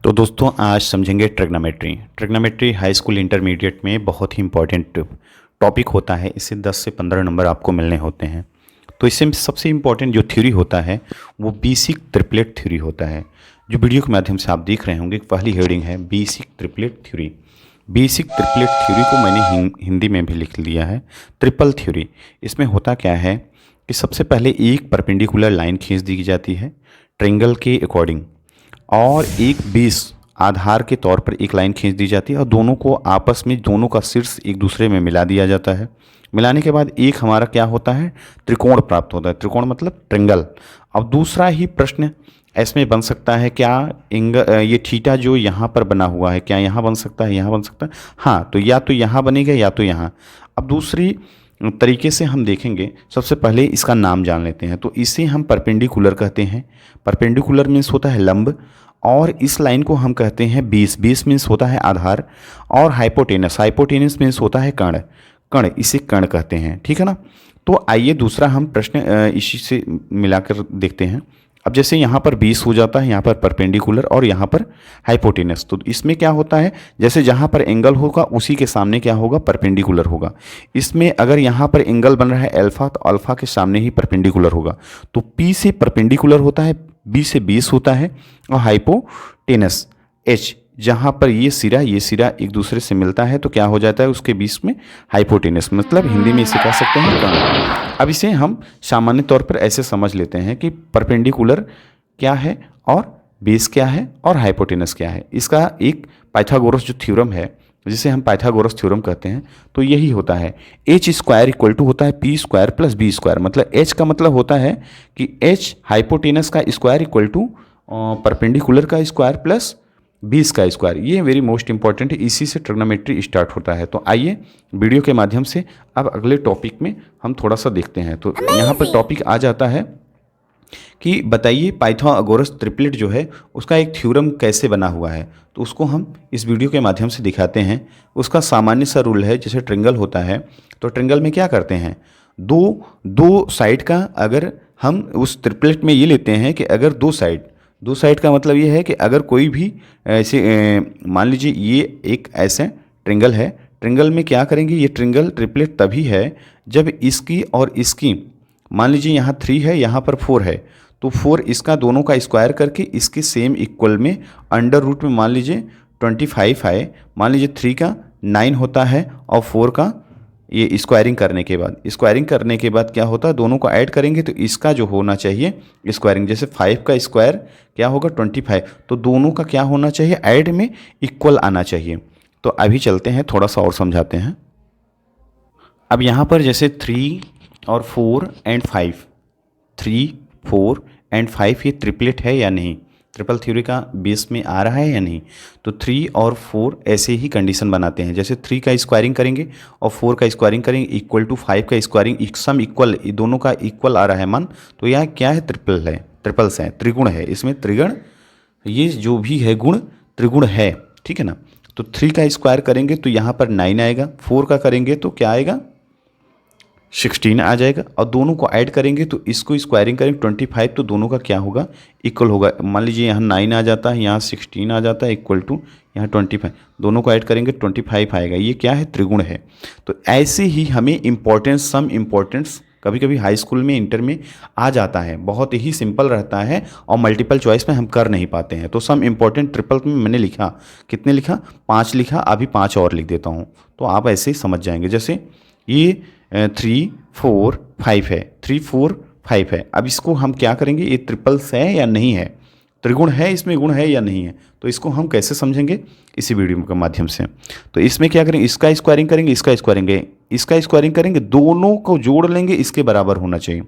तो दोस्तों आज समझेंगे trigonometry. Trigonometry high school intermediate में बहुत ही इंपॉर्टेंट टॉपिक होता है। इससे 10 से 15 नंबर आपको मिलने होते हैं। तो इससे सबसे इम्पॉर्टेंट जो थ्योरी होता है वो बेसिक ट्रिपलेट थ्योरी होता है, जो वीडियो के माध्यम से आप देख रहे होंगे। पहली हेडिंग है basic triplet theory. Basic triplet theory को मैंने हिंदी में भी लिख लिया है ट्रिपल थ्योरी। इसमें होता क्या है कि सबसे पहले एक परपेंडिकुलर लाइन खींच दी जाती है ट्रायंगल के अकॉर्डिंग, और एक बेस आधार के तौर पर एक लाइन खींच दी जाती है और दोनों को आपस में दोनों का शीर्ष एक दूसरे में मिला दिया जाता है। मिलाने के बाद एक हमारा क्या होता है, त्रिकोण प्राप्त होता है। त्रिकोण मतलब ट्रायंगल। अब दूसरा ही प्रश्न इसमें बन सकता है, क्या ये थीटा जो यहाँ पर बना हुआ है क्या यहाँ बन सकता है, यहाँ बन सकता है? हाँ, तो यहाँ बनेगा या तो यहाँ। अब दूसरी तरीके से हम देखेंगे, सबसे पहले इसका नाम जान लेते हैं। तो इसे हम परपेंडिकुलर कहते हैं। परपेंडिकुलर मीन्स होता है लंब, और इस लाइन को हम कहते हैं बेस। बेस मीन्स होता है आधार, और हाइपोटेनस। हाइपोटेनस मीन्स होता है कर्ण। कर्ण, इसे कर्ण कहते हैं। ठीक है ना। तो आइए दूसरा हम प्रश्न इसी से मिलाकर देखते हैं। अब जैसे यहाँ पर बेस हो जाता है, यहाँ पर परपेंडिकुलर और यहाँ पर हाइपोटेनस। तो इसमें क्या होता है, जैसे जहाँ पर एंगल होगा उसी के सामने क्या होगा, परपेंडिकुलर होगा। इसमें अगर यहाँ पर एंगल बन रहा है अल्फा, तो अल्फा के सामने ही परपेंडिकुलर होगा। तो पी से परपेंडिकुलर होता है, बी से बेस होता है, और हाइपोटेनस एच, जहाँ पर ये सिरा एक दूसरे से मिलता है तो क्या हो जाता है, उसके बीच में हाइपोटेनस। मतलब हिंदी में इसे कह सकते हैं कर्ण। अब इसे हम सामान्य तौर पर ऐसे समझ लेते हैं कि परपेंडिकुलर क्या है और बेस क्या है और हाइपोटेनस क्या है। इसका एक पाइथागोरस जो थ्योरम है, जिसे हम पाइथागोरस थ्योरम कहते हैं, तो यही होता है एच स्क्वायर इक्वल टू होता है P square plus B square. मतलब एच का मतलब होता है कि एच हाइपोटेनस का स्क्वायर इक्वल टू परपेंडिकुलर का स्क्वायर प्लस 20 का स्क्वायर। ये वेरी मोस्ट इंपॉर्टेंट है, इसी से ट्रिग्नोमेट्री स्टार्ट होता है। तो आइए वीडियो के माध्यम से अब अगले टॉपिक में हम थोड़ा सा देखते हैं। तो यहाँ पर टॉपिक आ जाता है कि बताइए पाइथागोरस ट्रिपलेट जो है उसका एक थ्योरम कैसे बना हुआ है। तो उसको हम इस वीडियो के माध्यम से दिखाते हैं। उसका सामान्य सा रूल है, जैसे ट्रायंगल होता है तो ट्रायंगल में क्या करते हैं, दो दो साइड का अगर हम उस ट्रिपलेट में ये लेते हैं कि अगर दो साइड का मतलब ये है कि अगर कोई भी ऐसे मान लीजिए ये एक ऐसे ट्रायंगल है। ट्रायंगल में क्या करेंगे, ये ट्रायंगल ट्रिपलेट तभी है जब इसकी और इसकी, मान लीजिए यहाँ 3 है, यहाँ पर 4 है, तो 4 इसका दोनों का स्क्वायर करके इसके सेम इक्वल में अंडर रूट में मान लीजिए 25 है। मान लीजिए 3 का 9 होता है और 4 का ये स्क्वायरिंग करने के बाद क्या होता है, दोनों को ऐड करेंगे तो इसका जो होना चाहिए स्क्वायरिंग, जैसे 5 का स्क्वायर क्या होगा 25, तो दोनों का क्या होना चाहिए, ऐड में इक्वल आना चाहिए। तो अभी चलते हैं, थोड़ा सा और समझाते हैं। अब यहाँ पर जैसे 3 और 4 एंड 5, 3, 4 एंड 5 ये ट्रिपलेट है या नहीं, ट्रिपल थ्योरी का बेस में आ रहा है या नहीं। तो 3 और 4 ऐसे ही कंडीशन बनाते हैं, जैसे 3 का स्क्वायरिंग करेंगे और 4 का स्क्वायरिंग करेंगे इक्वल टू 5 का स्क्वायरिंग, सम इक्वल, दोनों का इक्वल आ रहा है मान, तो यह क्या है, ट्रिपल्स है, त्रिगुण है। इसमें त्रिगुण, ये जो भी है गुण त्रिगुण है। ठीक है ना। तो 3 का स्क्वायर करेंगे तो यहाँ पर 9 आएगा, 4 का करेंगे तो क्या आएगा, 16 आ जाएगा, और दोनों को ऐड करेंगे तो इसको स्क्वायरिंग करेंगे 25, तो दोनों का क्या होगा, इक्वल होगा। मान लीजिए यहाँ 9 आ जाता है, यहाँ 16 आ जाता है, इक्वल टू यहाँ 25, दोनों को ऐड करेंगे 25 आएगा। ये क्या है, त्रिगुण है। तो ऐसे ही हमें इम्पोर्टेंस, सम इम्पोर्टेंस कभी कभी हाई स्कूल में, इंटर में आ जाता है, बहुत ही सिंपल रहता है और मल्टीपल चॉइस में हम कर नहीं पाते हैं। तो सम इम्पोर्टेंट ट्रिपल में मैंने लिखा, कितने लिखा, 5 लिखा, अभी 5 और लिख देता हूँ, तो आप ऐसे ही समझ जाएंगे। जैसे ये 3, 4, 5 है, 3, 4, 5 है। अब इसको हम क्या करेंगे, ये ट्रिपल्स है या नहीं है, त्रिगुण है, इसमें गुण है या नहीं है, तो इसको हम कैसे समझेंगे, इसी वीडियो के माध्यम से। तो इसमें क्या करेंगे, इसका स्क्वायरिंग करेंगे, इसका स्क्वायरिंग करेंगे, दोनों को जोड़ लेंगे, इसके बराबर होना चाहिए।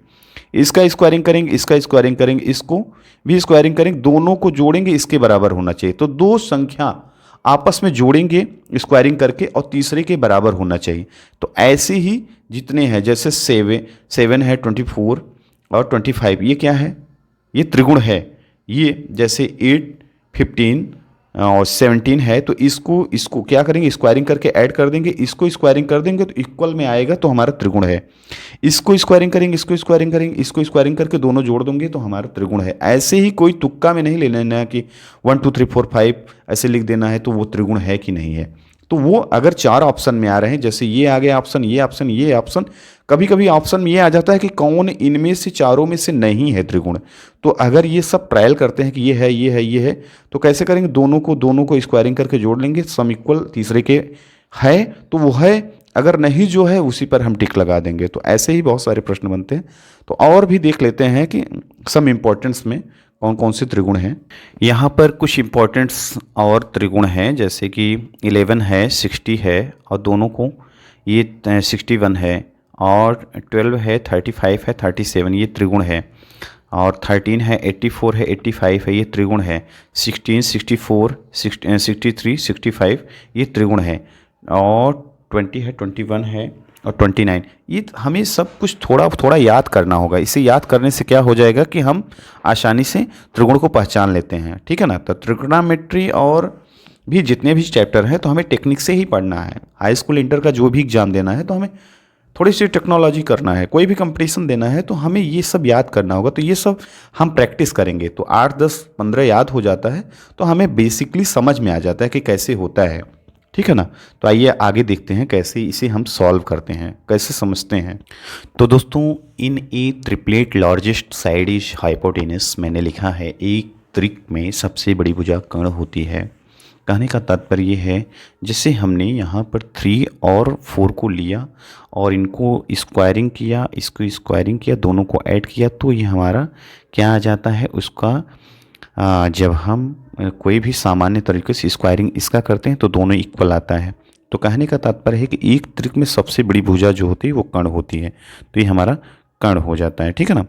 इसका स्क्वायरिंग करेंगे, इसको भी स्क्वायरिंग करेंगे, दोनों को जोड़ेंगे, इसके बराबर होना चाहिए। तो दो संख्या आपस में जोड़ेंगे स्क्वायरिंग करके और तीसरे के बराबर होना चाहिए। तो ऐसे ही जितने हैं, जैसे 7 है, 24 और 25, ये क्या है, ये त्रिगुण है। ये जैसे 8, 15 और 17 है, तो इसको इसको क्या करेंगे, स्क्वायरिंग करके ऐड कर देंगे, इसको स्क्वायरिंग कर देंगे तो इक्वल में आएगा, तो हमारा त्रिगुण है। इसको स्क्वायरिंग करेंगे, इसको स्क्वायरिंग करेंगे, इसको स्क्वायरिंग करके दोनों जोड़ देंगे तो हमारा त्रिगुण है। ऐसे ही कोई तुक्का में नहीं ले लेना है कि 1 2 3 4 5 ऐसे लिख देना है तो वो त्रिगुण है कि नहीं है। तो वो अगर 4 ऑप्शन में आ रहे हैं, जैसे ये आ गया ऑप्शन, ये ऑप्शन, ये ऑप्शन, कभी कभी ऑप्शन में ये आ जाता है कि कौन इनमें से चारों में से नहीं है त्रिगुण। तो अगर ये सब ट्रायल करते हैं कि ये है, ये है, ये है, तो कैसे करेंगे, दोनों को स्क्वायरिंग करके जोड़ लेंगे, सम इक्वल तीसरे के है तो वो है, अगर नहीं जो है उसी पर हम टिक लगा देंगे। तो ऐसे ही बहुत सारे प्रश्न बनते हैं। तो और भी देख लेते हैं कि सम इम्पोर्टेंस में कौन कौन से त्रिगुण हैं। यहाँ पर कुछ इम्पोर्टेंट्स और त्रिगुण हैं, जैसे कि 11 है, 60 है, और दोनों को ये 61 है, और 12 है, 35 है, 37 ये त्रिगुण है, और 13 है, 84 है, 85 है, ये त्रिगुण है, 16 64 63 65 ये त्रिगुण है, और 20 है, 21 है, और 29। ये हमें सब कुछ थोड़ा थोड़ा याद करना होगा। इसे याद करने से क्या हो जाएगा कि हम आसानी से त्रिगुण को पहचान लेते हैं, ठीक है ना। तो त्रिगोनोमेट्री और भी जितने भी चैप्टर हैं तो हमें टेक्निक से ही पढ़ना है। हाई स्कूल इंटर का जो भी एग्जाम देना है तो हमें थोड़ी सी टेक्नोलॉजी करना है, कोई भी कंपटीशन देना है तो हमें ये सब याद करना होगा। तो ये सब हम प्रैक्टिस करेंगे तो 8 10 15 याद हो जाता है, तो हमें बेसिकली समझ में आ जाता है कि कैसे होता है, ठीक है ना। तो आइए आगे देखते हैं कैसे इसे हम सॉल्व करते हैं, कैसे समझते हैं। तो दोस्तों, in a triplet largest side is hypotenuse, मैंने लिखा है एक त्रिक में सबसे बड़ी भुजा कर्ण होती है। कहने का तात्पर्य ये है, जैसे हमने यहाँ पर 3 और 4 को लिया और इनको स्क्वायरिंग किया, इसको स्क्वायरिंग किया, दोनों को ऐड किया, तो ये हमारा क्या आ जाता है उसका, जब हम कोई भी सामान्य तरीके से स्क्वायरिंग इसका करते हैं तो दोनों इक्वल आता है। तो कहने का तात्पर्य है कि एक त्रिक में सबसे बड़ी भुजा जो होती है वो कर्ण होती है, तो ये हमारा कर्ण हो जाता है, ठीक है ना।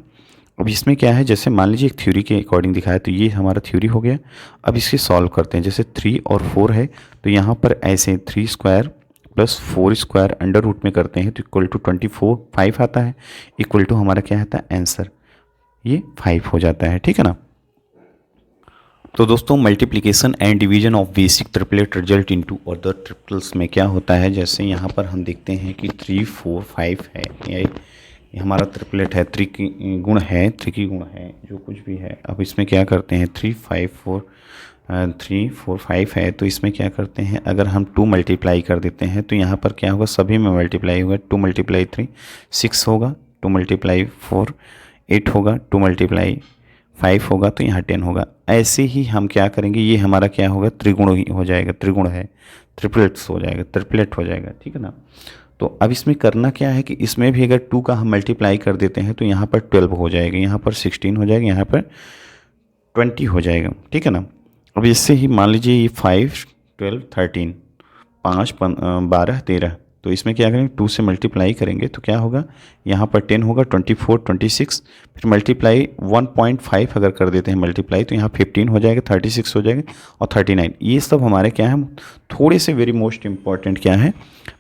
अब इसमें क्या है, जैसे मान लीजिए एक थ्योरी के अकॉर्डिंग दिखाया, तो ये हमारा थ्योरी हो गया। अब इसके सॉल्व करते हैं, जैसे 3 और 4 है तो यहाँ पर ऐसे 3 square plus 4 square under root में करते हैं तो इक्वल टू 24 5 आता है, इक्वल टू हमारा क्या आता है आंसर, ये 5 हो जाता है, ठीक है ना। तो दोस्तों, multiplication and division of basic triplet result into other triples में क्या होता है, जैसे यहाँ पर हम देखते हैं कि 3 4 5 है, ये हमारा ट्रिपलेट है, त्रिगुण है, त्रिकी गुण है, जो कुछ भी है। अब इसमें क्या करते हैं, 3 4 5 है, तो इसमें क्या करते हैं, अगर हम 2 मल्टीप्लाई कर देते हैं तो यहाँ पर क्या होगा, सभी में मल्टीप्लाई होगा। 2 × 3 6 होगा, 2 × 4 8 होगा, 2 × 5 होगा, तो यहाँ 10 होगा। ऐसे ही हम क्या करेंगे, ये हमारा क्या होगा, त्रिगुण ही हो जाएगा, त्रिगुण है, ट्रिपलेट्स हो जाएगा, ट्रिपलेट हो जाएगा, ठीक है ना। तो अब इसमें करना क्या है कि इसमें भी अगर 2 का हम मल्टीप्लाई कर देते हैं तो यहाँ पर 12 हो जाएगा, यहाँ पर 16 हो जाएगा, यहाँ पर 20 हो जाएगा, ठीक है ना। अब इससे ही मान लीजिए ये 5 12 13 5 12 13, तो इसमें क्या करेंगे, 2 से मल्टीप्लाई करेंगे तो क्या होगा, यहाँ पर 10 होगा, 24 26, फिर मल्टीप्लाई 1.5 अगर कर देते हैं मल्टीप्लाई तो यहाँ 15 हो जाएगा, 36 हो जाएगा, और 39। ये सब हमारे क्या है, थोड़े से वेरी मोस्ट इम्पॉर्टेंट क्या है,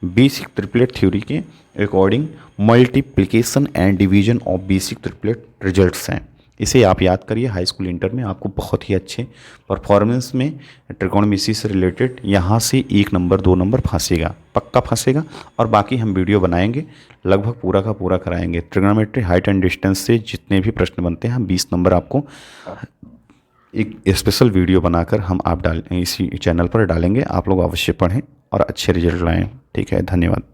बेसिक ट्रिपलेट थ्योरी के according multiplication and division of basic triplet results हैं। इसे आप याद करिए, हाई स्कूल इंटर में आपको बहुत ही अच्छे परफॉर्मेंस में ट्रिगोनोमेट्री से रिलेटेड यहाँ से 1 नंबर 2 नंबर फंसेगा, पक्का फंसेगा। और बाकी हम वीडियो बनाएंगे, लगभग पूरा का पूरा कराएंगे। ट्रिगोनोमेट्री हाइट एंड डिस्टेंस से जितने भी प्रश्न बनते हैं हम 20 नंबर आपको एक स्पेशल वीडियो बनाकर हम इसी चैनल पर डालेंगे। आप लोग अवश्य पढ़ें और अच्छे रिजल्ट लाएँ। ठीक है, धन्यवाद।